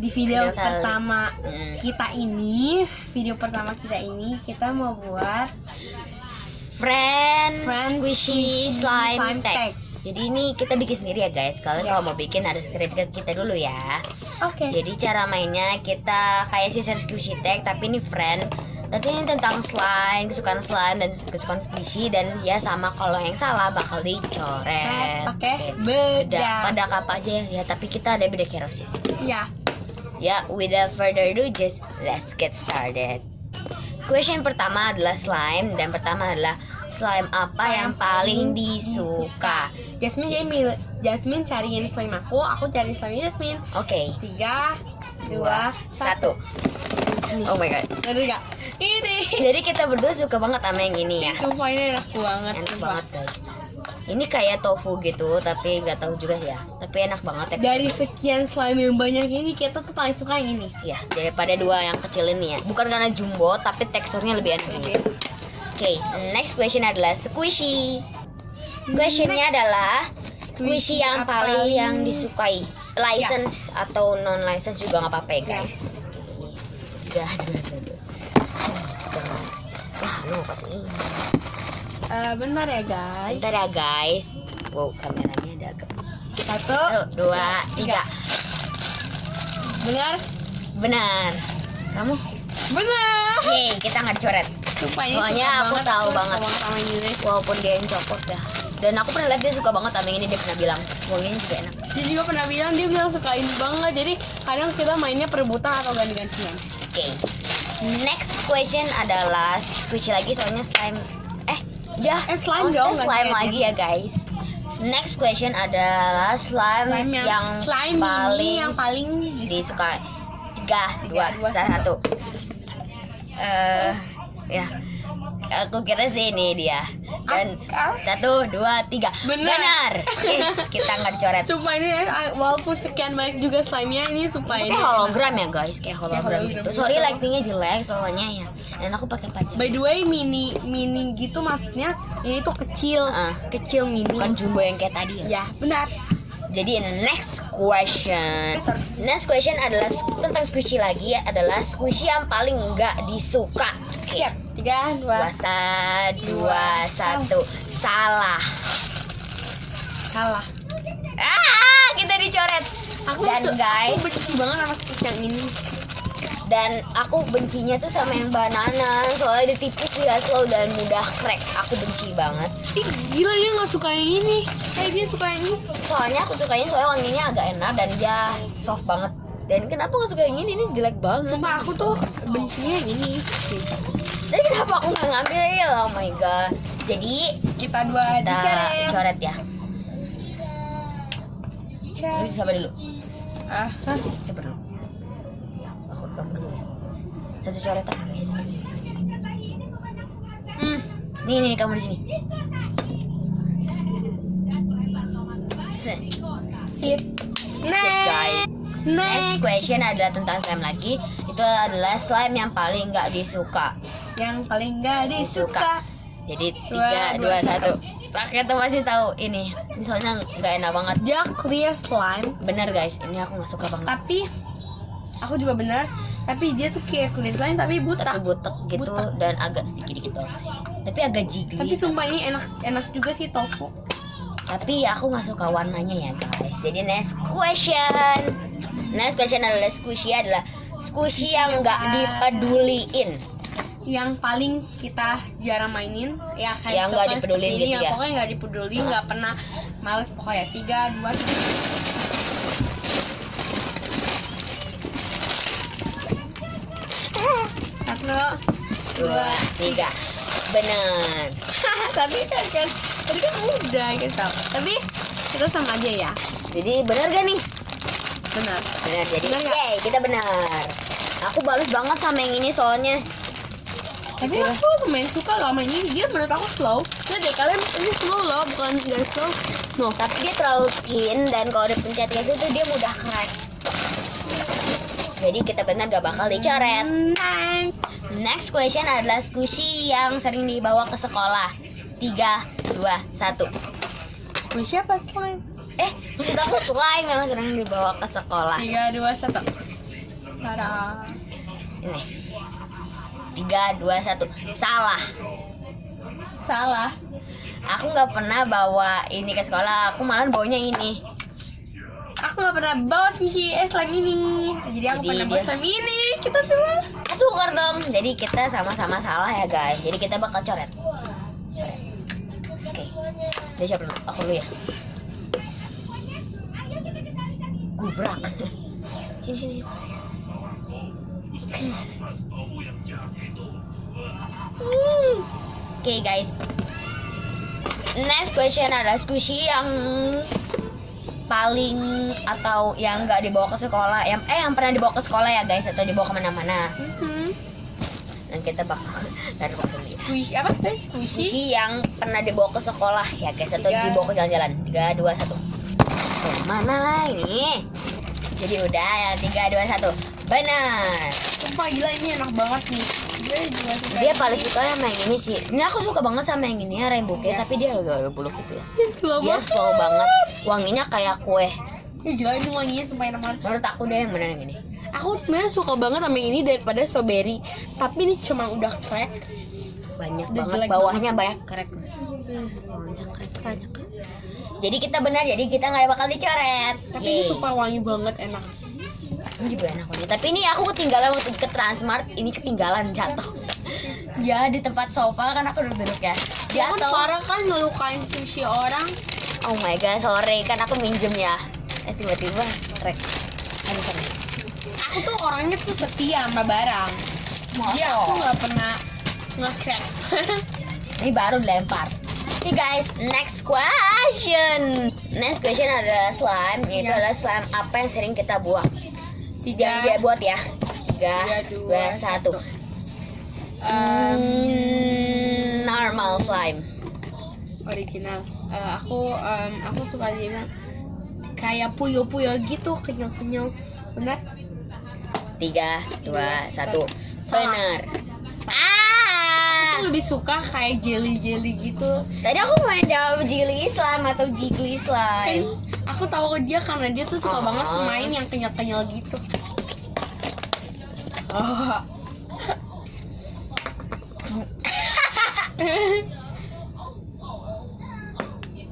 Di video Video pertama kita ini, kita mau buat friend squishy squishy slime tag. tag. Jadi ini kita bikin sendiri ya guys. Kalian kalau mau bikin harus kredit kita dulu ya. Oke. Jadi cara mainnya kita kayak sisir squishy tag, tapi ini friend. Tapi ini tentang slime, kesukaan slime dan kesukaan squishy, dan ya sama, kalau yang salah bakal dicoret. Pakai Bedak bedak. apa aja ya, tapi kita ada bedak kerosin. Ya. Ya, without further ado, just let's get started. Question pertama adalah slime, dan pertama adalah slime apa yang paling disuka? Jasmine cariin slime aku cari slime Jasmine. Oke, 3, 2, 1. Nih. Oh my god. Aduh, enggak. Ini. Jadi kita berdua suka banget sama yang ini ya. Sumpah ini enak banget. Enak sumpah. banget guys. Ini kayak tofu gitu, tapi nggak tahu juga ya. Tapi enak banget ya. Dari sekian slime yang banyak ini, kita tuh paling suka yang ini. Ya, daripada dua yang kecil ini ya. Bukan karena jumbo, tapi teksturnya lebih enak ini. Oke, next question adalah squishy. Questionnya adalah squishy yang paling yang disukai. License atau non license juga nggak apa-apa ya guys. Udah. Wah, lu pasti ini. Bentar ya guys. Bentar ya guys. Wow, kameranya ada agak. 1, 1, 2, 3. Benar? Benar. Kamu? Benar. Yeay, kita nggak dicoret. Sumpah ini Soalnya suka aku tahu banget. sama ini. Walaupun dia yang copot ya. Dan aku pernah lihat dia suka banget sama yang ini, dia pernah bilang wanginya juga enak. Dia juga pernah bilang, dia bilang suka ini banget. Jadi kadang kita mainnya perebutan atau ganti-gantian. Oke. Next question adalah squishy lagi, soalnya slime. Slime dong, slime ganti-gantian. lagi ya guys. Next question adalah slime yang slime paling ini yang paling disuka. 3, 2, 1. Ya. Aku kira sih ini dia. Dan 1, 2, 3. Benar. Yes, kita nggak dicoret. Sumpah ini walaupun sekian banyak juga slime-nya, ini supaya Kayak ini hologram ya guys, kayak hologram hologram gitu. gitu. Sorry lightingnya jelek soalnya ya. Dan aku pakai pajak. By the way, mini gitu maksudnya ini tuh kecil, kecil mini. Bukan jumbo yang kayak tadi ya. Ya, benar. Jadi next question adalah tentang squishy lagi ya, adalah squishy yang paling nggak disuka. Siap. 3, 2, 2, 1. Salah. Kita dicoret. Aku benci banget sama squishy yang ini. Dan aku bencinya tuh sama yang banana, soalnya dia tipis, dia slow dan mudah crack. Aku benci banget. Ih, gila dia nggak suka yang ini. Dia suka yang ini. Soalnya aku sukanya soalnya wanginya agak enak dan dia soft banget. Dan kenapa nggak suka yang ini? Ini jelek banget. Sumpah aku tuh bencinya yang ini. Jadi kenapa aku nggak ngambil ya? Oh my god. Jadi Kita dua dicoret. coret ya. Ini sabar dulu. Sabar dulu. Aku rekam dulu ya. Satu coretan guys. Nih kamu di sini. Sip. Guys. Next question adalah tentang slime lagi. Itu adalah slime yang paling nggak disuka. Yang paling nggak disuka. Jadi 3, 2, Dua, 1. Pakai tuh masih tahu ini. Ini soalnya nggak enak banget. Dia clear slime. Bener guys, ini aku nggak suka banget. Tapi aku juga benar. Tapi dia tuh kayak clear slime tapi butek. Tapi butek gitu dan agak sedikit gitu sih. Tapi agak jiggly. Tapi sumpah ini enak juga sih tofu. Tapi aku nggak suka warnanya ya guys. Jadi next question adalah squishy yang nggak dipeduliin. Yang paling kita jarang mainin ya kayak Yang nggak seperti dipedulin ini, gitu yang ya. pokoknya nggak dipeduli, nggak pernah males pokoknya. 3, 2, 1, 2, 3. Bener. Tapi kan tadi kan udah gitu. Tapi kita sama aja ya. Jadi bener gak nih? Benar. Bener. Jadi Bener nggak? yay, kita benar. Aku balas banget sama yang ini soalnya. Tapi aku lumayan suka loh sama ini. Dia menurut aku slow. Lihat deh kalian, ini slow loh, bukan nggak slow. No. Tapi dia terlalu thin dan kalau dipencet gitu tuh dia mudah crack. Jadi kita benar gak bakal dicoret. Next question adalah squishy yang sering dibawa ke sekolah. 3, 2, 1. Squishy apa slime? Maksud aku slime yang sering dibawa ke sekolah. 3, 2, 1. Tara. Ini 3, 2, 1. Salah. Salah. Aku nggak pernah bawa ini ke sekolah. Aku malah bawanya ini. Aku gak pernah bawa sushi slime ini. Jadi aku Jadi pernah bawa dia- slime ini. Kita semua. Tukar dong. Jadi kita sama-sama salah ya guys. Jadi kita bakal coret. Oke. Dia siapa dulu? Aku dulu ya. Gubrak. Sini sini. Oke guys. Next question adalah squishy yang paling atau yang nggak dibawa ke sekolah, yang pernah dibawa ke sekolah ya guys, atau dibawa kemana-mana. Dan kita bakal dari sendiri. Squishy apa tuh? Squishy. Squishy yang pernah dibawa ke sekolah ya guys, atau 3. dibawa ke jalan-jalan. 3, 2, 1. Tuh, mana ini? Jadi udah ya, 3, 2, 1. Benar. Sumpah gila ini enak banget nih. Gue juga suka. Dia paling suka sama yang ini sih. Ini aku suka banget sama yang ini ya, Rainbow Cake, tapi dia agak buluk gitu ya. slow Dia banget. slow banget. Wanginya kayak kue. Gila ini wanginya sumpah enak banget. Menurut aku deh yang benar yang ini. Aku sebenarnya suka banget sama yang ini daripada strawberry. Tapi ini cuma udah crack. Banyak Udah banget, jelek bawahnya banyak krek. Bawahnya krek banyak. Jadi kita benar, jadi kita nggak bakal dicoret. Tapi ini sumpah wangi banget, enak. Ini juga enak banget. Tapi ini aku ketinggalan waktu ke Transmart. Ini ketinggalan jatuh. Ya di tempat sofa kan aku duduk ya. Ya kan Jatuh. parah kan ngelukain sushi orang. Oh my god, sorry kan aku minjem ya. Tiba-tiba krek. Aduh sorry. Aku tuh orangnya tuh setia sama barang. Jadi aku nggak pernah nge-crack. Ini baru dilempar. Oke guys, next question. Next question adalah slime. Itu Iya. adalah slime apa yang sering kita buang? Yang 3, dia buat ya. 3, 2, 2, 1. Normal slime. Original. Aku suka dia bilang kayak puyo-puyo gitu, kenyal-kenyal. Benar? 3, 2, 1. Salah. Benar. Aku lebih suka kayak jelly-jelly gitu. Tadi aku main jawab jelly slime atau jiggly Kan slime. aku tahu ke dia karena dia tuh suka Oh. banget main yang kenyal-kenyal gitu. Oh.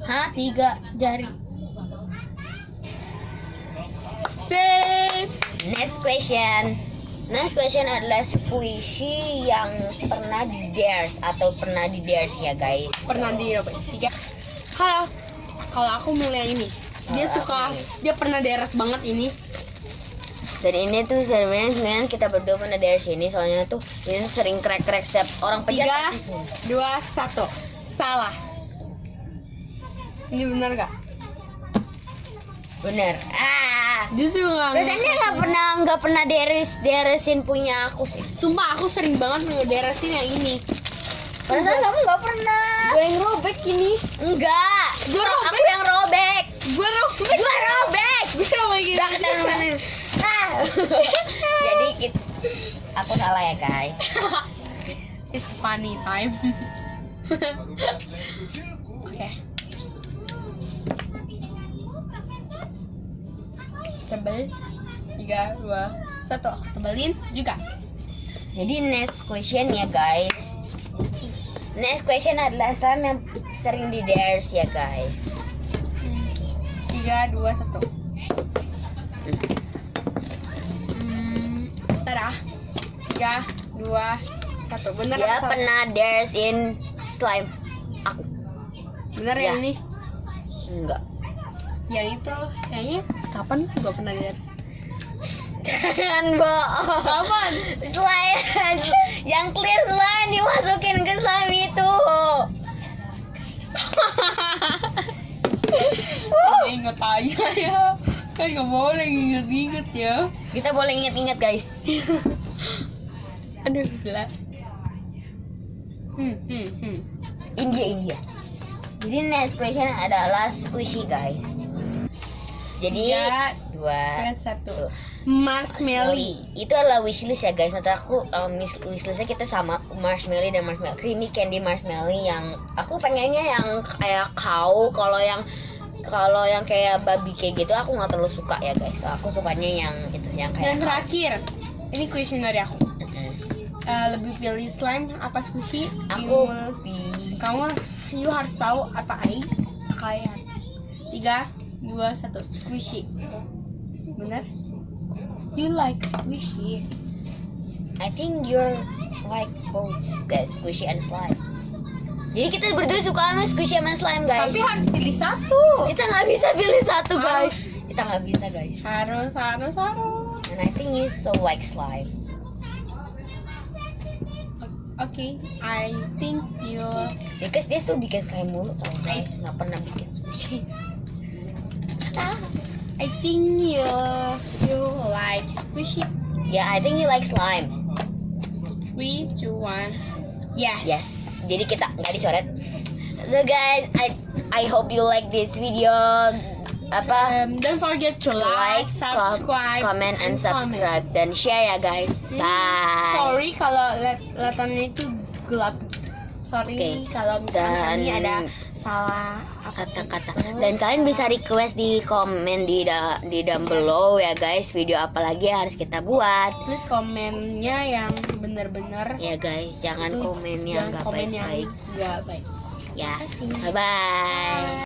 Hah, 3 Jari. Save. Next question. Next question adalah squishy yang pernah di dares atau pernah di dares ya guys. Pernah di 3. Kalau aku milih yang ini. Dia Kalau suka, aku dia pernah deres banget ini. Dan ini tuh sebenarnya kita berdua pernah dares ini, soalnya tuh ini sering crack setiap orang pencet 3, pasti semua. 2, 1. Salah. Ini benar gak? Bener. Dia suka Biasanya nggak pernah deresin punya aku sih. Sumpah aku sering banget ngederesin yang ini. Perasaan kamu nggak pernah. Gue yang robek ini. Enggak. Gue robek. Aku yang robek. Gue robek. Gue robek. Gue robek ini. Udah kita mana? Jadi aku salah ya guys. It's funny time. Oke. Tebel. 3, 2, 1. Aku tebelin juga. Jadi next question ya guys. Next question adalah slime yang sering di dares ya guys. 3, 2, 1. Tada. 3, 2, 1. Bener Dia apa salah? pernah daresin slime aku. Bener Ya. yang ini? Enggak. Yang itu, yang ini kapan gak pernah lihat? Jangan bohong. Kapan? Slime yang clear slime dimasukin ke slime itu. Ingat aja ya. Kan gak boleh inget-inget ya. Kita boleh inget-inget guys. Aduh gila. India. Jadi next question adalah squishy guys. Jadi 3, 2, 1. Marshmallow. Itu adalah wishlist ya guys. Menurut aku wishlistnya kita sama marshmallow dan marshmallow creamy candy marshmallow yang aku pengennya yang kayak kau. Kalau yang kayak babi kayak gitu aku nggak terlalu suka ya guys. Aku sukanya yang itu yang kayak Dan terakhir Ini question dari aku. Lebih pilih slime apa squishy? Aku Kamu you harus tahu apa I. Kayak harus. 3, 2, 1 squishy. Benar? You like squishy. I think you're like both the squishy and slime. Jadi kita berdua suka sama squishy sama slime, guys. Tapi harus pilih satu. Kita nggak bisa pilih satu, guys. Harus. Kita nggak bisa, guys. Harus. And I think you so like slime. Okay, I think you. Because dia tuh bikin slime mulu, tau guys. Nggak pernah bikin squishy. I think you like squishy. Yeah, I think you like slime. 3, 2, 1. Yes. Yes. Jadi kita nggak dicoret. So guys, I hope you like this video. Don't forget to like, subscribe, comment, and subscribe dan share ya guys. Bye. Sorry kalau kelihatannya itu gelap. Sorry Okay. kalau misalnya Dan ini ada salah kata-kata. Dan kalian bisa request di komen di down below ya guys, video apa lagi yang harus kita buat. Please komennya yang bener-bener. Ya guys, jangan komen yang nggak komen yang baik-baik. nggak baik. Ya. Terima kasih. Bye bye.